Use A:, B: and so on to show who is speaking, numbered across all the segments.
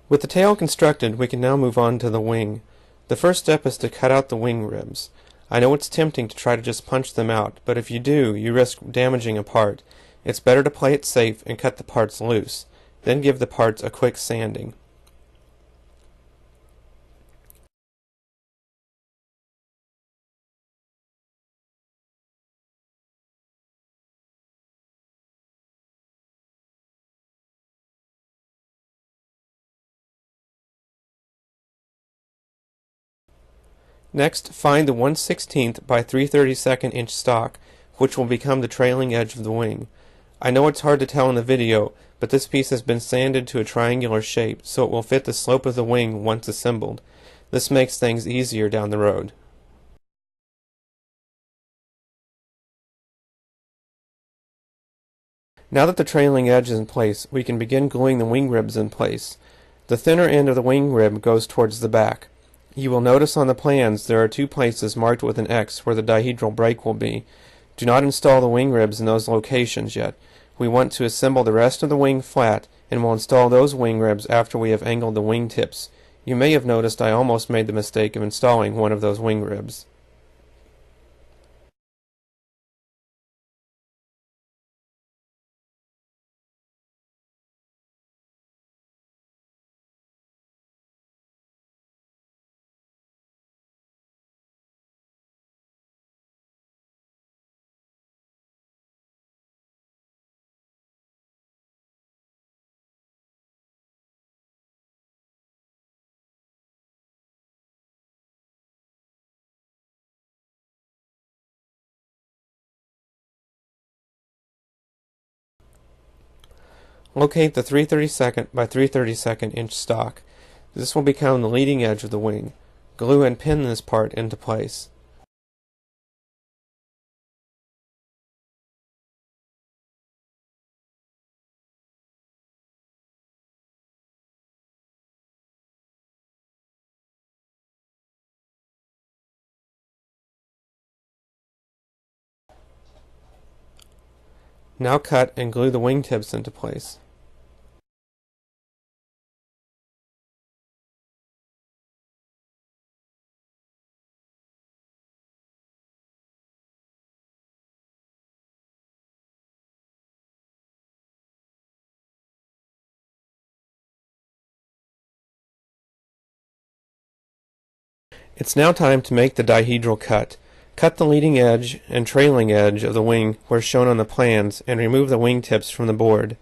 A: With the tail constructed, we can now move on to the wing. The first step is to cut out the wing ribs. I know it's tempting to try to just punch them out, but if you do, you risk damaging a part. It's better to play it safe and cut the parts loose, then give the parts a quick sanding. Next, find the 1/16 by 3/32 inch stock, which will become the trailing edge of the wing. I know it's hard to tell in the video, but this piece has been sanded to a triangular shape so it will fit the slope of the wing once assembled. This makes things easier down the road. Now that the trailing edge is in place, we can begin gluing the wing ribs in place. The thinner end of the wing rib goes towards the back. You will notice on the plans there are two places marked with an X where the dihedral brake will be. Do not install the wing ribs in those locations yet. We want to assemble the rest of the wing flat, and will install those wing ribs after we have angled the wing tips. You may have noticed I almost made the mistake of installing one of those wing ribs. Locate the 3/32 by 3/32 inch stock. This will become the leading edge of the wing. Glue and pin this part into place. Now cut and glue the wing tips into place. It's now time to make the dihedral cut. Cut the leading edge and trailing edge of the wing where shown on the plans and remove the wing tips from the board.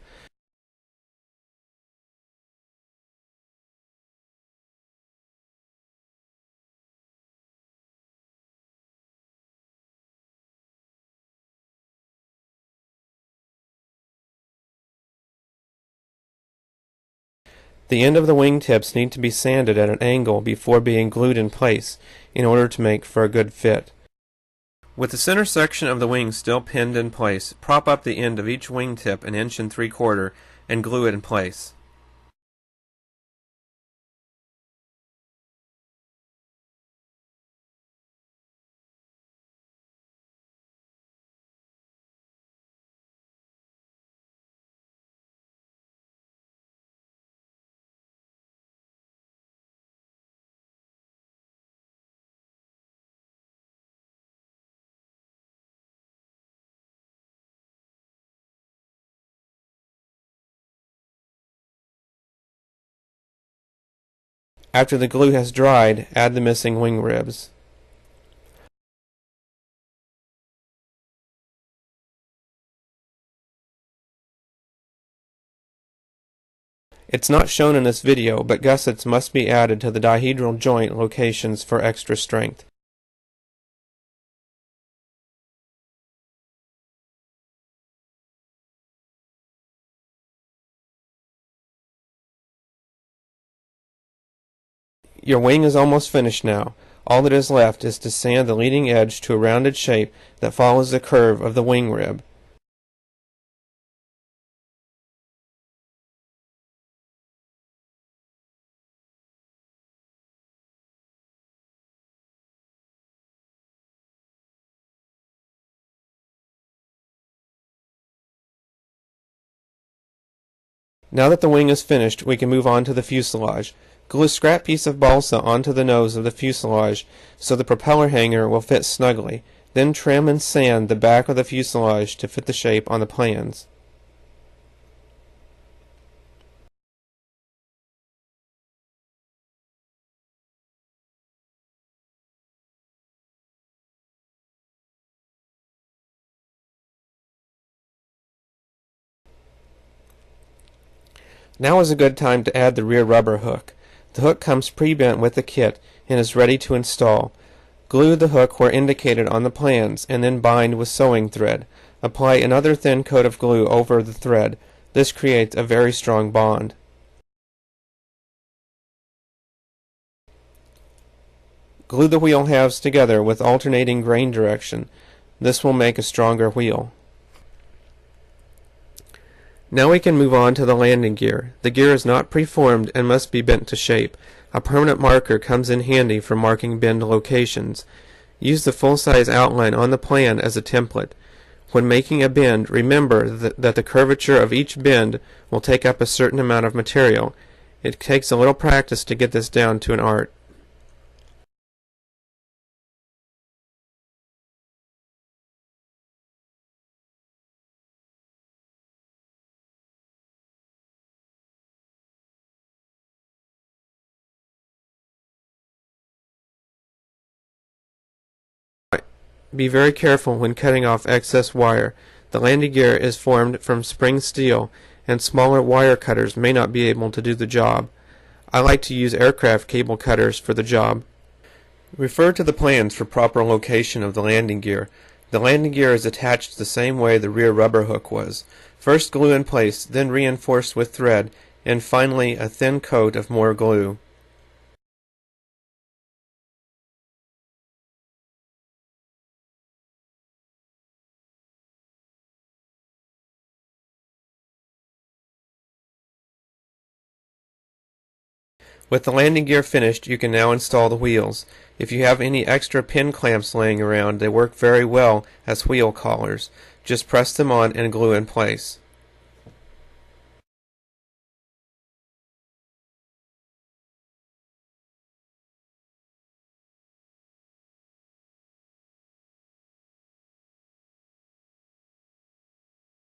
A: The end of the wing tips need to be sanded at an angle before being glued in place in order to make for a good fit. With the center section of the wing still pinned in place, prop up the end of each wing tip 1 3/4 inches and glue it in place. After the glue has dried, add the missing wing ribs. It's not shown in this video, but gussets must be added to the dihedral joint locations for extra strength. Your wing is almost finished now. All that is left is to sand the leading edge to a rounded shape that follows the curve of the wing rib. Now that the wing is finished, we can move on to the fuselage. Glue a scrap piece of balsa onto the nose of the fuselage so the propeller hanger will fit snugly. Then trim and sand the back of the fuselage to fit the shape on the plans. Now is a good time to add the rear rubber hook. The hook comes pre-bent with the kit and is ready to install. Glue the hook where indicated on the plans and then bind with sewing thread. Apply another thin coat of glue over the thread. This creates a very strong bond. Glue the wheel halves together with alternating grain direction. This will make a stronger wheel. Now we can move on to the landing gear. The gear is not preformed and must be bent to shape. A permanent marker comes in handy for marking bend locations. Use the full-size outline on the plan as a template. When making a bend, remember that the curvature of each bend will take up a certain amount of material. It takes a little practice to get this down to an art. Be very careful when cutting off excess wire. The landing gear is formed from spring steel, and smaller wire cutters may not be able to do the job. I like to use aircraft cable cutters for the job. Refer to the plans for proper location of the landing gear. The landing gear is attached the same way the rear rubber hook was. First glue in place, then reinforce with thread, and finally a thin coat of more glue. With the landing gear finished, you can now install the wheels. If you have any extra pin clamps laying around, they work very well as wheel collars. Just press them on and glue in place.